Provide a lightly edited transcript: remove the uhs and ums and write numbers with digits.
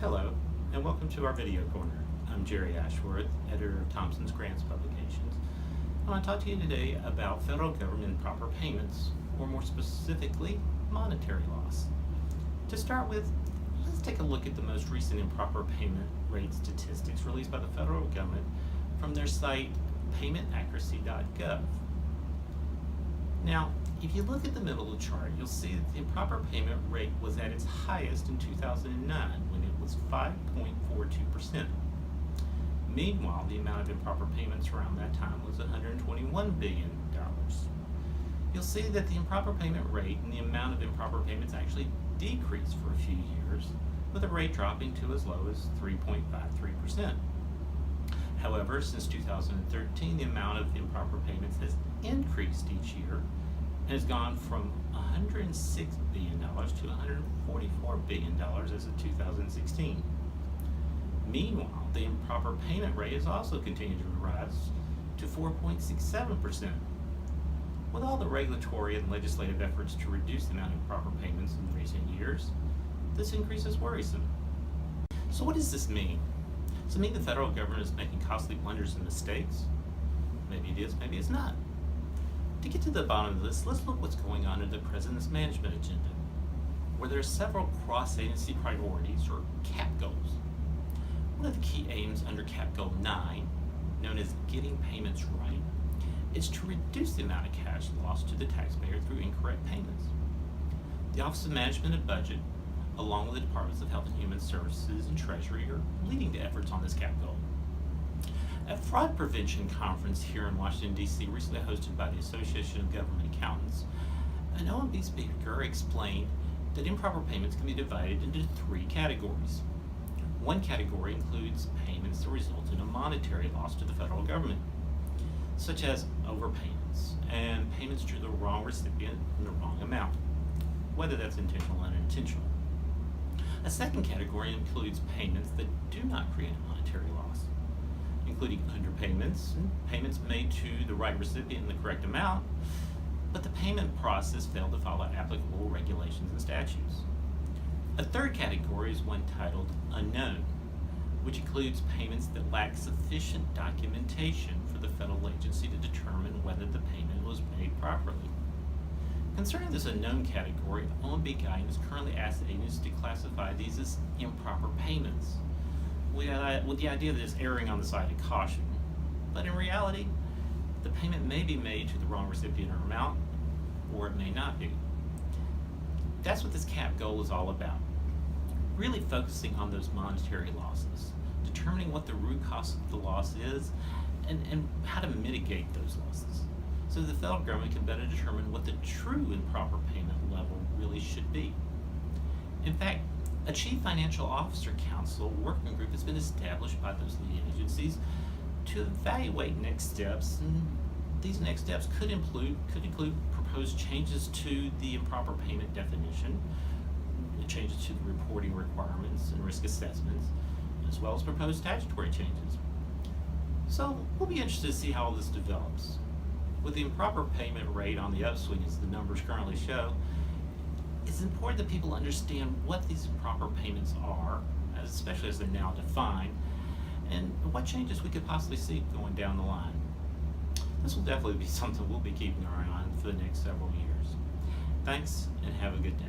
Hello, and welcome to our video corner. I'm Jerry Ashworth, editor of Thompson's Grants Publications. I want to talk to you today about federal government improper payments, or more specifically, monetary loss. To start with, let's take a look at the most recent improper payment rate statistics released by the federal government from their site paymentAccuracy.gov. Now, if you look at the middle of the chart, you'll see that the improper payment rate was at its highest in 2009 when it was 5.42%. Meanwhile, the amount of improper payments around that time was $121 billion. You'll see that the improper payment rate and the amount of improper payments actually decreased for a few years, with the rate dropping to as low as 3.53%. However, since 2013, the amount of improper payments has increased each year and has gone from $106 billion to $144 billion as of 2016. Meanwhile, the improper payment rate has also continued to rise to 4.67%. With all the regulatory and legislative efforts to reduce the amount of improper payments in recent years, this increase is worrisome. So what does this mean? Does it mean the federal government is making costly blunders and mistakes? Maybe it is, maybe it's not. To get to the bottom of this, let's look what's going on in the President's Management Agenda, where there are several cross-agency priorities, or CAP goals. One of the key aims under CAP Goal 9, known as Getting Payments Right, is to reduce the amount of cash lost to the taxpayer through incorrect payments. The Office of Management and Budget, along with the Departments of Health and Human Services and Treasury, are leading the efforts on this CAP goal. A fraud prevention conference here in Washington, D.C., recently hosted by the Association of Government Accountants, an OMB speaker explained that improper payments can be divided into three categories. One category includes payments that result in a monetary loss to the federal government, such as overpayments and payments to the wrong recipient in the wrong amount, whether that's intentional or unintentional. A second category includes payments that do not create a monetary loss, including underpayments and payments made to the right recipient in the correct amount, but the payment process failed to follow applicable regulations and statutes. A third category is one titled Unknown, which includes payments that lack sufficient documentation for the federal agency to determine whether the payment was made properly. Concerning this unknown category, OMB guidance currently asks agencies to classify these as improper payments, with the idea that it's erring on the side of caution. But in reality, the payment may be made to the wrong recipient or amount, or it may not be. That's what this CAP goal is all about. Really focusing on those monetary losses, determining what the root cause of the loss is, and how to mitigate those losses, so the federal government can better determine what the true improper payment level really should be. In fact, a Chief Financial Officer Council working group has been established by those lead agencies to evaluate next steps, and these next steps could include proposed changes to the improper payment definition, changes to the reporting requirements and risk assessments, as well as proposed statutory changes. So we'll be interested to see how all this develops. With the improper payment rate on the upswing, as the numbers currently show, it's important that people understand what these improper payments are, especially as they're now defined, and what changes we could possibly see going down the line. This will definitely be something we'll be keeping our eye on for the next several years. Thanks, and have a good day.